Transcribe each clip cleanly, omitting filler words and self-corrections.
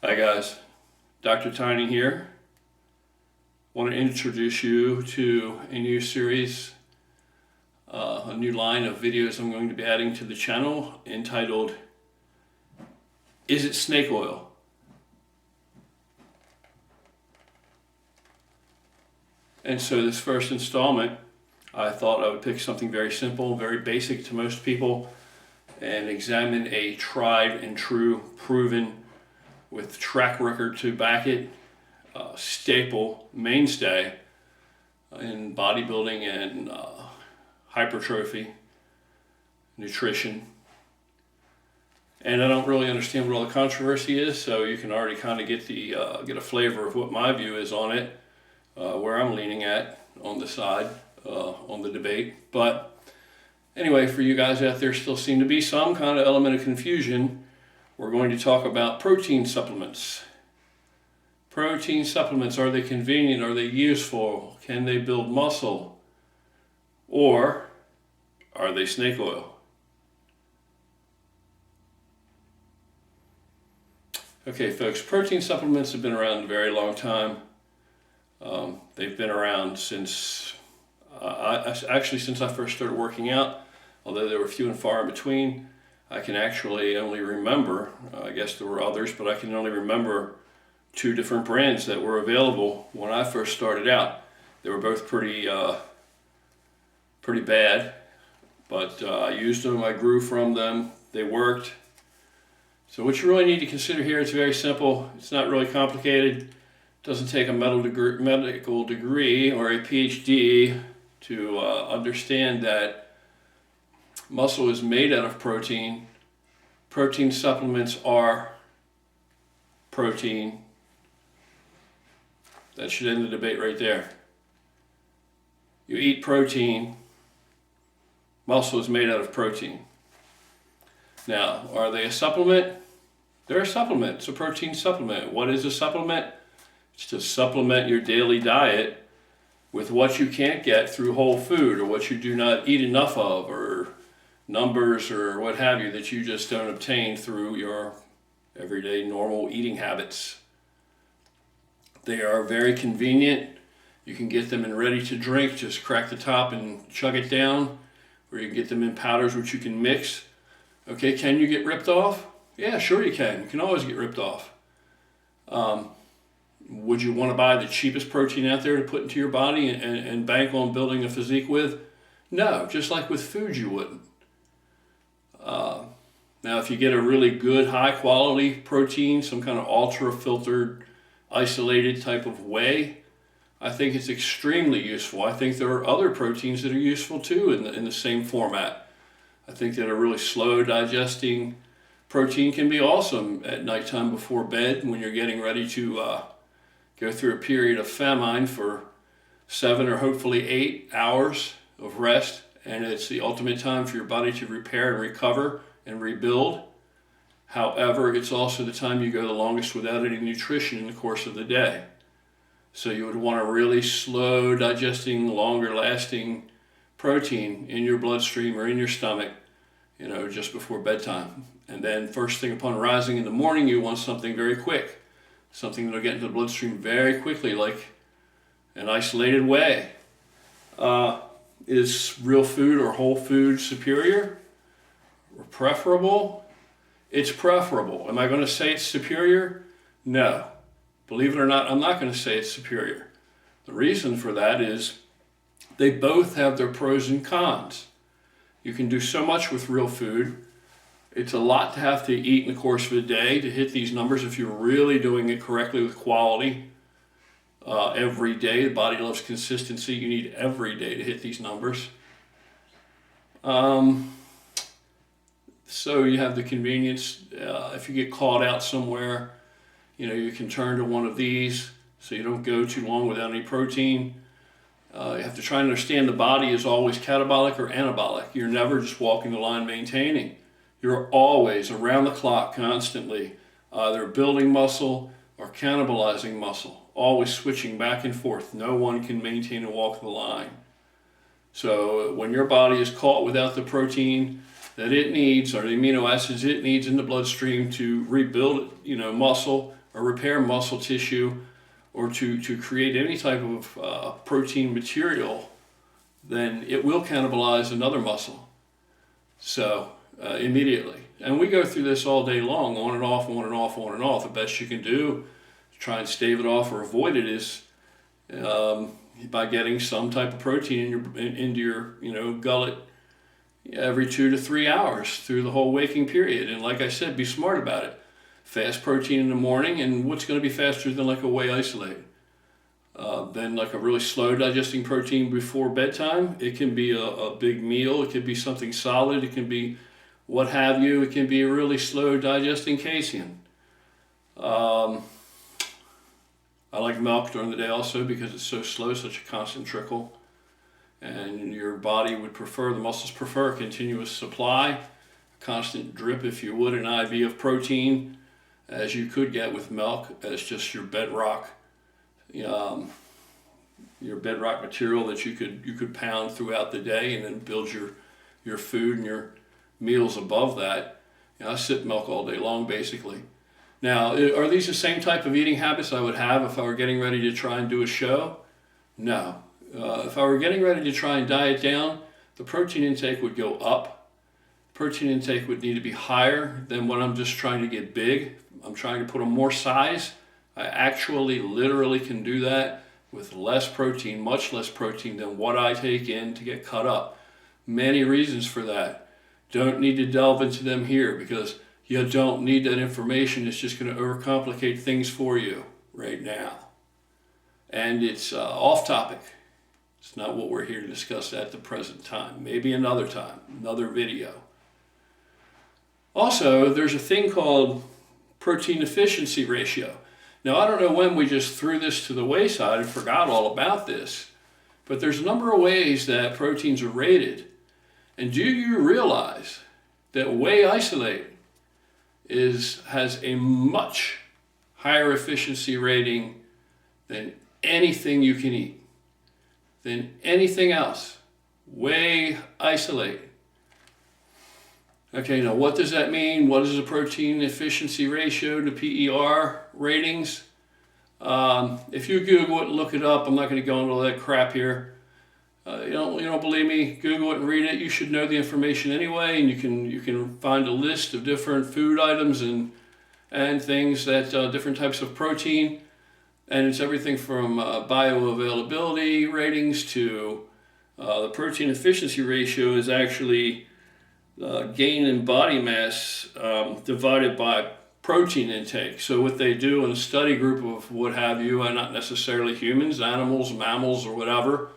Hi guys, Dr. Tiny here. Want to introduce you to a new series, a new line of videos I'm going to be adding to the channel entitled, Is It Snake Oil? And so this first installment, I thought I would pick something very simple, very basic to most people, and examine a tried and true, proven, with track record to back it, staple, mainstay in bodybuilding and hypertrophy, nutrition. And I don't really understand what all the controversy is, so you can already kind of get a flavor of what my view is on it, where I'm leaning at on the side, on the debate. But anyway, for you guys out there still seem to be some kind of element of confusion, we're going to talk about protein supplements. Protein supplements, are they convenient? Are they useful? Can they build muscle? Or are they snake oil? Okay, folks, protein supplements have been around a very long time. They've been around since, since I first started working out, although there were few and far in between. I can actually only remember, I guess there were others, but I can only remember two different brands that were available when I first started out. They were both pretty bad, but I used them, I grew from them, they worked. So what you really need to consider here, it's very simple, it's not really complicated. It doesn't take a medical degree or a PhD to understand that muscle is made out of protein. Protein supplements are protein. That should end the debate right there. You eat protein, muscle is made out of protein. Now, are they a supplement? They're a supplement. It's a protein supplement. What is a supplement? It's to supplement your daily diet with what you can't get through whole food, or what you do not eat enough of, or numbers or what have you that you just don't obtain through your everyday normal eating habits. They are very convenient. You can get them in ready to drink, just crack the top and chug it down, or you can get them in powders which you can mix. Okay, can you get ripped off? Yeah, sure you can. You can always get ripped off. Would you want to buy the cheapest protein out there to put into your body and bank on building a physique with? No, just like with food you wouldn't. Now, if you get a really good, high-quality protein, some kind of ultra-filtered, isolated type of whey, I think it's extremely useful. I think there are other proteins that are useful too in the same format. I think that a really slow-digesting protein can be awesome at nighttime before bed when you're getting ready to go through a period of famine for 7 or hopefully 8 hours of rest. And it's the ultimate time for your body to repair and recover and rebuild. However, it's also the time you go the longest without any nutrition in the course of the day. So you would want a really slow digesting, longer lasting protein in your bloodstream or in your stomach, just before bedtime. And then first thing upon rising in the morning, you want something very quick, something that'll get into the bloodstream very quickly, like an isolated whey. Is real food or whole food superior or preferable? It's preferable. Am I going to say it's superior? No. Believe it or not, I'm not going to say it's superior. The reason for that is they both have their pros and cons. You can do so much with real food. It's a lot to have to eat in the course of a day to hit these numbers if you're really doing it correctly with quality. Every day, the body loves consistency. You need every day to hit these numbers. So you have the convenience. If you get caught out somewhere, you can turn to one of these so you don't go too long without any protein. You have to try and understand the body is always catabolic or anabolic. You're never just walking the line maintaining. You're always around the clock constantly, either building muscle or cannibalizing muscle. Always switching back and forth. No one can maintain and walk the line. So when your body is caught without the protein that it needs, or the amino acids it needs in the bloodstream to rebuild, muscle or repair muscle tissue or to create any type of protein material, then it will cannibalize another muscle. So immediately. And we go through this all day long, on and off, on and off, on and off. The best you can do to try and stave it off or avoid it is by getting some type of protein into your gullet every 2 to 3 hours through the whole waking period. And like I said, be smart about it. Fast protein in the morning, and what's going to be faster than like a whey isolate? Then like a really slow digesting protein before bedtime. It can be a big meal. It could be something solid. It can be what have you. It can be a really slow digesting casein. I like milk during the day also because it's so slow, such a constant trickle. And your body would prefer, the muscles prefer a continuous supply, a constant drip, if you would, an IV of protein, as you could get with milk, as just your bedrock material that you could pound throughout the day and then build your food and your meals above that. I sip milk all day long, basically. Now, are these the same type of eating habits I would have if I were getting ready to try and do a show? No. If I were getting ready to try and diet down, the protein intake would go up. Protein intake would need to be higher than when I'm just trying to get big. I'm trying to put on more size. I actually literally can do that with less protein, much less protein than what I take in to get cut up. Many reasons for that. Don't need to delve into them here because you don't need that information. It's just going to overcomplicate things for you right now. And it's off topic. It's not what we're here to discuss at the present time. Maybe another time, another video. Also, there's a thing called protein efficiency ratio. Now, I don't know when we just threw this to the wayside and forgot all about this, but there's a number of ways that proteins are rated. And do you realize that whey isolate has a much higher efficiency rating than anything you can eat, than anything else? Whey isolate. Okay, now what does that mean? What is the protein efficiency ratio to PER ratings? If you Google it and look it up, I'm not going to go into all that crap here. You don't believe me? Google it and read it. You should know the information anyway, and you can find a list of different food items and things that different types of protein, and it's everything from bioavailability ratings to the protein efficiency ratio is actually gain in body mass divided by protein intake. So what they do in a study group of what have you, and not necessarily humans, animals, mammals, or whatever,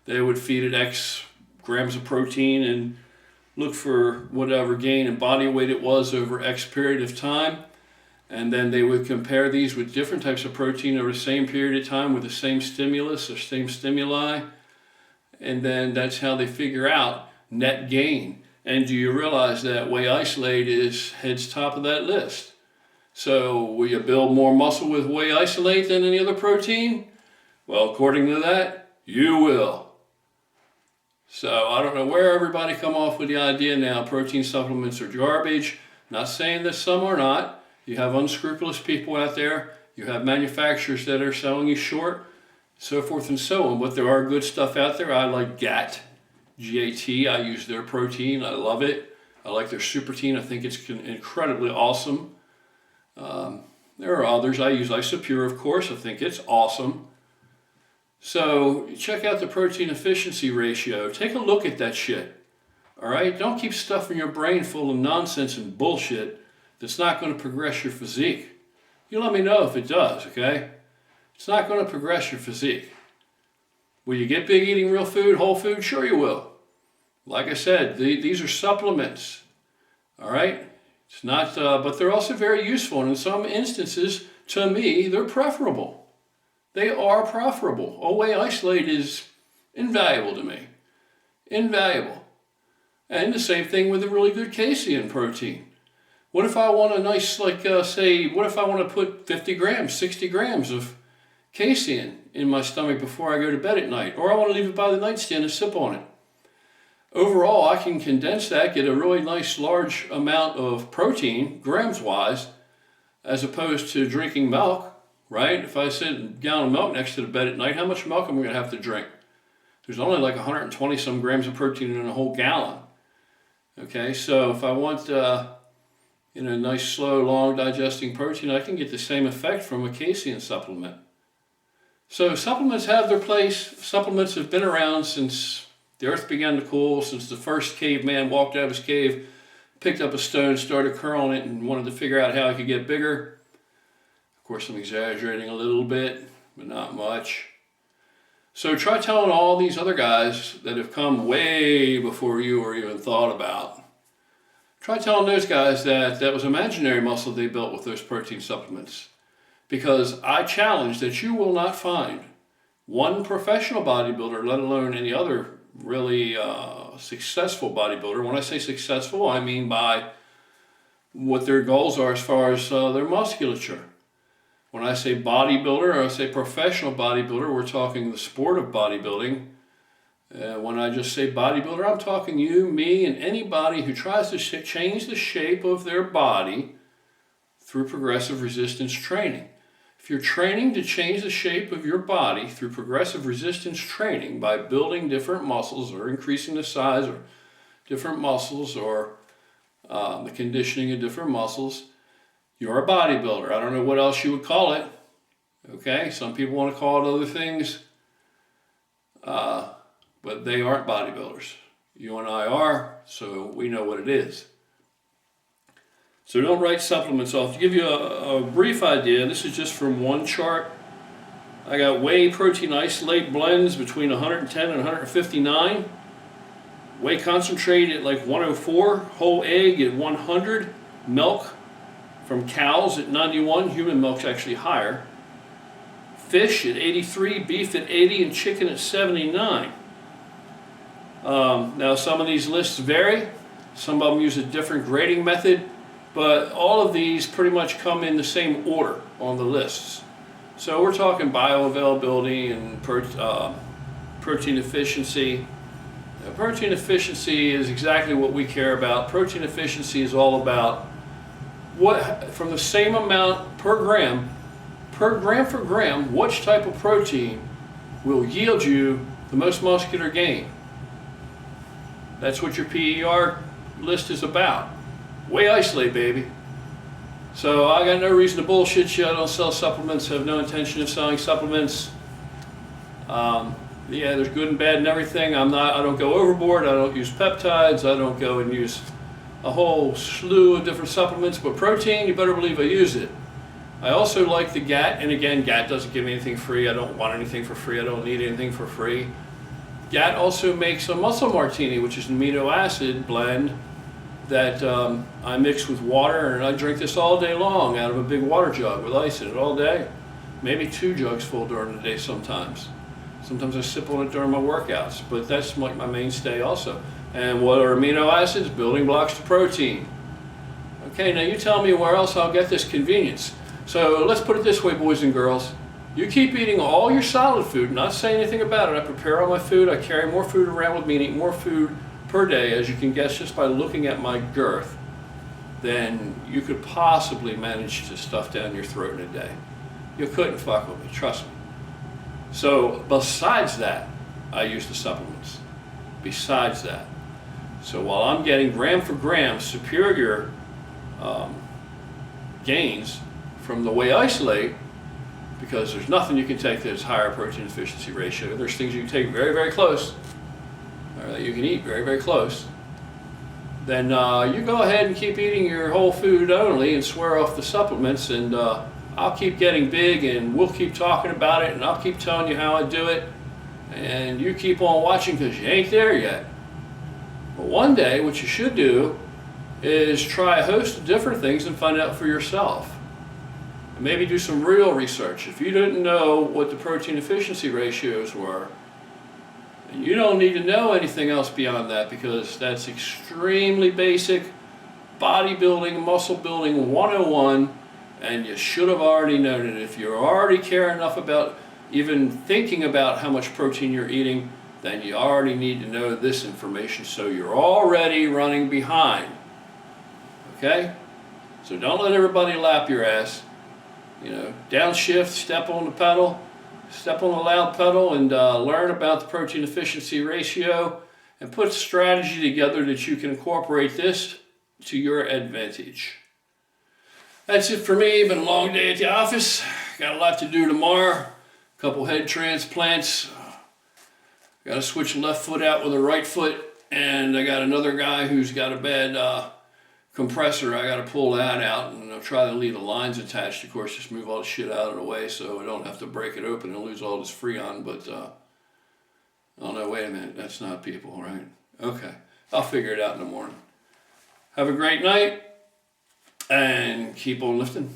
they would feed it X grams of protein and look for whatever gain in body weight it was over X period of time. And then they would compare these with different types of protein over the same period of time with the same stimulus or same stimuli. And then that's how they figure out net gain. And do you realize that whey isolate heads top of that list? So will you build more muscle with whey isolate than any other protein? Well, according to that, you will. So I don't know where everybody come off with the idea now protein supplements are garbage. Not saying that some are not. You have unscrupulous people out there. You have manufacturers that are selling you short, so forth and so on. But there are good stuff out there. I like GAT. G-A-T. I use their protein. I love it. I like their Supertein. I think it's incredibly awesome. There are others. I use Isopure, of course. I think it's awesome. So check out the protein efficiency ratio. Take a look at that shit. All right? Don't keep stuffing your brain full of nonsense and bullshit that's not going to progress your physique. You let me know if it does, okay? It's not going to progress your physique. Will you get big eating real food, whole food? Sure you will. Like I said, these are supplements. All right? It's not, but they're also very useful. And in some instances, to me, they're preferable. They are preferable. Whey isolate is invaluable to me. Invaluable. And the same thing with a really good casein protein. What if I want a nice, what if I want to put 50 grams, 60 grams of casein in my stomach before I go to bed at night, or I want to leave it by the nightstand and sip on it? Overall, I can condense that, get a really nice large amount of protein, grams-wise, as opposed to drinking milk, right? If I sit a gallon of milk next to the bed at night, how much milk am I going to have to drink? There's only like 120 some grams of protein in a whole gallon. Okay, so if I want nice, slow, long digesting protein, I can get the same effect from a casein supplement. So supplements have their place. Supplements have been around since the earth began to cool, since the first caveman walked out of his cave, picked up a stone, started curling it, and wanted to figure out how he could get bigger. Of course, I'm exaggerating a little bit, but not much. So try telling all these other guys that have come way before you or even thought about. Try telling those guys that that was imaginary muscle they built with those protein supplements. Because I challenge that you will not find one professional bodybuilder, let alone any other really successful bodybuilder. When I say successful, I mean by what their goals are as far as their musculature. When I say bodybuilder, or I say professional bodybuilder, we're talking the sport of bodybuilding. When I just say bodybuilder, I'm talking you, me, and anybody who tries to change the shape of their body through progressive resistance training. If you're training to change the shape of your body through progressive resistance training by building different muscles or increasing the size of different muscles or the conditioning of different muscles, you're a bodybuilder. I don't know what else you would call it. Okay, some people want to call it other things, but they aren't bodybuilders. You and I are, so we know what it is. So don't write supplements off. To give you a brief idea, this is just from one chart. I got whey protein isolate blends between 110 and 159. Whey concentrate at like 104. Whole egg at 100. Milk from cows at 91. Human milk's actually higher. Fish at 83. Beef at 80. And chicken at 79. Now some of these lists vary. Some of them use a different grading method. But all of these pretty much come in the same order on the lists. So we're talking bioavailability and protein efficiency. Now, protein efficiency is exactly what we care about. Protein efficiency is all about what, from the same amount per gram for gram, which type of protein will yield you the most muscular gain. That's what your PER list is about. Whey isolate, baby. So I got no reason to bullshit you. I don't sell supplements. Have no intention of selling supplements. Yeah, there's good and bad and everything. I don't go overboard. I don't use peptides. I don't go and use a whole slew of different supplements. But protein, you better believe I use it. I also like the GAT, and again, GAT doesn't give me anything free. I don't want anything for free. I don't need anything for free. GAT also makes a muscle martini, which is an amino acid blend that I mix with water, and I drink this all day long out of a big water jug with ice in it all day. Maybe 2 jugs full during the day sometimes. Sometimes I sip on it during my workouts, but that's like my mainstay also. And what are amino acids? Building blocks to protein. Okay, now you tell me where else I'll get this convenience. So let's put it this way, boys and girls. You keep eating all your solid food, not saying anything about it. I prepare all my food, I carry more food around with me and eat more food per day, as you can guess just by looking at my girth, then you could possibly manage to stuff down your throat in a day. You couldn't fuck with me, trust me. So besides that, I use the supplements. Besides that. So while I'm getting gram for gram superior gains from the whey isolate, because there's nothing you can take that's higher protein efficiency ratio. There's things you can take very, very close, or that you can eat very, very close. Then you go ahead and keep eating your whole food only and swear off the supplements, and I'll keep getting big, and we'll keep talking about it, and I'll keep telling you how I do it, and you keep on watching because you ain't there yet. But one day, what you should do is try a host of different things and find out for yourself. And maybe do some real research. If you didn't know what the protein efficiency ratios were, and you don't need to know anything else beyond that, because that's extremely basic bodybuilding, muscle building 101, and you should have already known it. If you already care enough about even thinking about how much protein you're eating, then you already need to know this information, so you're already running behind. Okay? So don't let everybody lap your ass. You know, downshift, step on the pedal, step on the loud pedal, and learn about the protein efficiency ratio, and put a strategy together that you can incorporate this to your advantage. That's it for me. Been a long day at the office. Got a lot to do tomorrow. A couple head transplants. Got to switch the left foot out with the right foot. And I got another guy who's got a bad compressor. I got to pull that out, and I'll try to leave the lines attached. Of course, just move all the shit out of the way so I don't have to break it open and lose all this Freon. But, oh no, wait a minute. That's not people, right? Okay. I'll figure it out in the morning. Have a great night, and keep on lifting.